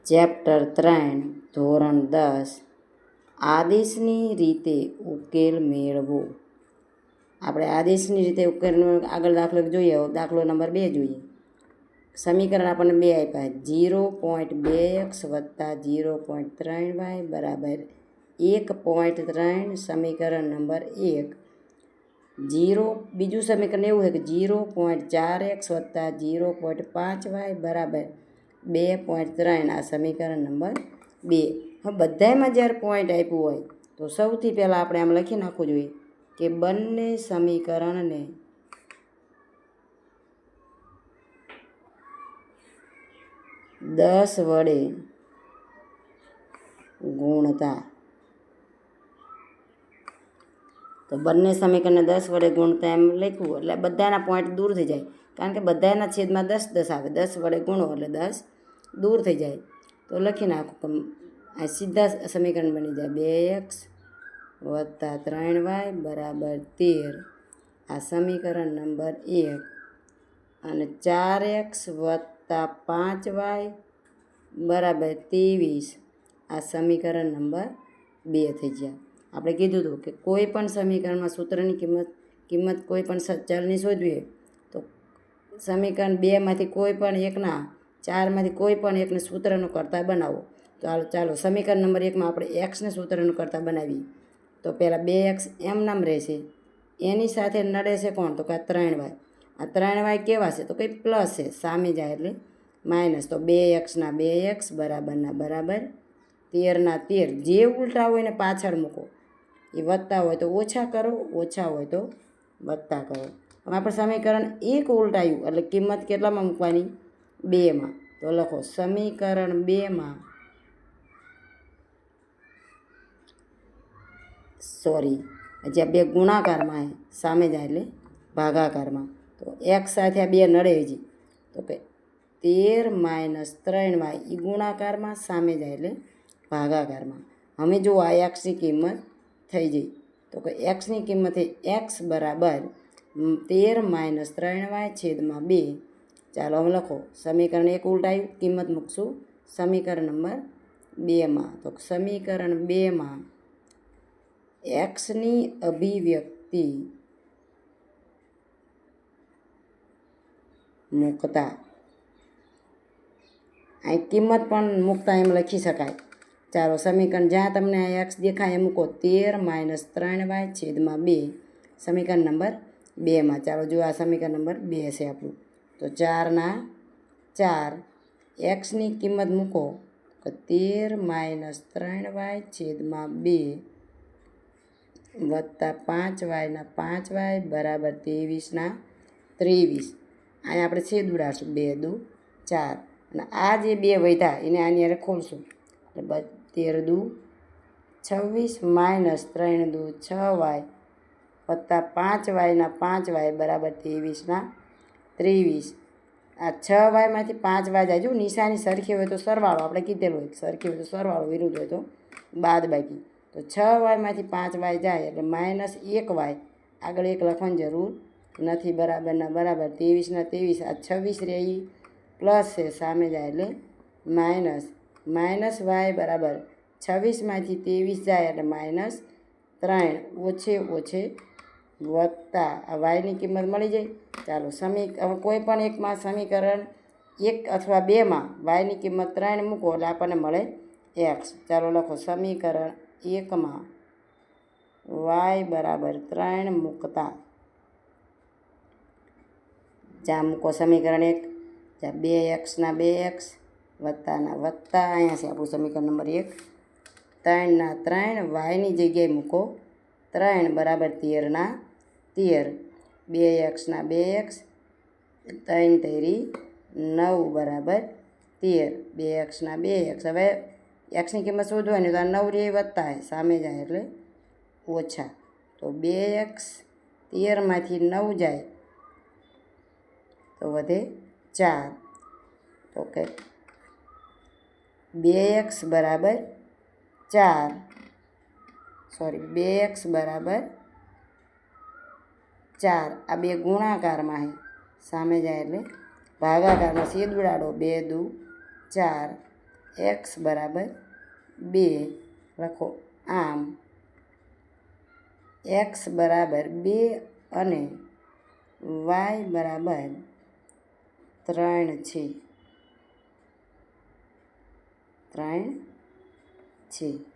Chapter 3 ધોરણ 10 આદેશની રીતે ઉકેલ મેળવો. આપણે આદેશની રીતે ઉકેલનો આગળ દાખલો જોઈએ. દાખલો નંબર 2 જોઈએ. સમીકરણ આપણને 2 આપ્યા. 0.2x વત્તા 0.3y બરાબર 1.3. સમીકરણ નંબર 1. બીજું સમીકરણ એવું છે કે 0.4x વત્તા 0.5y બરાબર 2.3. આ સમીકરણ નંબર 2. હવે બધામાં જ્યારે પોઈન્ટ આપ્યું હોય તો સૌથી પહેલાં આપણે આમ લખી નાખવું જોઈએ કે બંને સમીકરણને 10 વડે ગુણતા. તો બંને સમીકરણને 10 વડે ગુણતા એમ લખ્યું એટલે બધાના પોઈન્ટ દૂર થઈ જાય, કારણ કે બધાના છેદમાં 10 10 આવે. 10 વડે ગુણો એટલે 10 દૂર થઈ જાય. તો લખી નાખું, આ સીધા સમીકરણ બની જાય 2x વત્તા 3y બરાબર 13. આ સમીકરણ નંબર 1. અને 4x વત્તા 5y બરાબર 23. આ સમીકરણ નંબર 2 થઈ ગયા. આપણે કીધું હતું કે કોઈ પણ સમીકરણમાં સૂત્રની કિંમત કોઈ પણ ચલની શોધવી હોય તો સમીકરણ 2માંથી કોઈ પણ એકના 4માંથી કોઈ પણ એકને સૂત્રનું કરતા બનાવો. તો ચાલો સમીકરણ નંબર 1માં આપણે એક્સને સૂત્રનું કરતા બનાવીએ. તો પહેલાં 2x એમ નામ રહેશે, એની સાથે નડે છે કોણ? તો કે આ 3y. આ 3y કેવા છે? તો કંઈ પ્લસ છે, સામે જાય એટલે માઇનસ. તો 2x ના 2x બરાબરના બરાબર 13 ના 13. જે ઉલટા હોય ને પાછળ મૂકો. એ વત્તા હોય તો ઓછા કરો, ઓછા હોય તો વત્તા કરો. હવે આપણે સમીકરણ 1 ઉલટાયું એટલે કિંમત કેટલામાં મૂકવાની? 2માં. તો લખો સમીકરણ 2માં જ્યાં 2 ગુણાકારમાં સામે જાય એટલે ભાગાકારમાં. તો x સાથે આ 2 નડે હજી. તો કે 13 - 3y એ ગુણાકારમાં, સામે જાય એટલે ભાગાકારમાં. અમે જો આ એક્સની કિંમત થઈ જઈ. તો કે એક્સની કિંમત એ x બરાબર 13 - 3y છેદમાં 2. ચાલો હવે લખો સમીકરણ 1 ઉલટાયું, કિંમત મૂકશું સમીકરણ નંબર 2માં. તો સમીકરણ 2માં એક્સની અભિવ્યક્તિ મૂકતા, અહીં કિંમત પણ મૂકતા એમ લખી શકાય. ચાલો સમીકરણ જ્યાં તમને એક્સ દેખાય એ મૂકો. 13 - 3y છેદમાં 2. સમીકરણ નંબર 2માં. ચાલો જો આ સમીકરણ નંબર 2 છે આપણું. તો 4 ના 4. એક્સની કિંમત મૂકો તો 13 - 3y છેદમાં 2 વત્તા 5y ના 5y બરાબર 23 ના 23. અહીંયા આપણે છેદ ઉડાડશું. 2 દુ 4. અને આ જે 2 વધ્યા એને આની હારે ખોલશું. એટલે 13 દુ 26 - 3 દુ 6y વત્તા 5y ના 5y બરાબર 23 ના 23. આ 6yમાંથી 5y જાય. જો નિશાની સરખી હોય તો સરવાળો, આપણે કીધેલું હોય સરખી હોય તો સરવાળો, વિરુદ્ધ હોય તો બાદ બાકી. તો 6yમાંથી 5y જાય એટલે -1y. આગળ 1 લખવાની જરૂર નથી. બરાબરના બરાબર 23 ના 23. આ 26 રહે એ પ્લસ છે, સામે જાય એટલે માઇનસ y બરાબર 26માંથી 23 જાય એટલે -3. ઓછે ઓછે વત્તા આ yની કિંમત મળી જાય. ચાલો હવે કોઈ પણ એકમાં સમીકરણ 1 અથવા 2માં yની કિંમત 3 મૂકો એટલે આપણને મળે x. ચાલો લખો સમીકરણ 1માં y બરાબર 3 મૂકતા. જ્યાં મૂકો સમીકરણ 1, જ્યાં 2x ના 2x વત્તાના વત્તા. અહીંયા છે આપણું સમીકરણ નંબર 1. 3 ના 3 yની જગ્યાએ મૂકો. 3 બરાબર 13 ના 13. 2x ના 2x 3 તેરી 9 બરાબર 13. 2x ના 2x. હવે એક્સની કિંમત શોધવાની તો આ 9 રે વત્તા સામે જાય એટલે ઓછા. તો 2x 13માંથી 9 જાય તો વધે 4. તો કે 2x બરાબર 4. 2x બરાબર 4. આ 2 ગુણાકારમાં છે, સામે જાય એટલે ભાગાકારમાં છેદ ઉડાડો. 2 દુ 4. એક્સ બરાબર 2 લખો. આમ એક્સ બરાબર 2 અને વાય બરાબર 3 છે.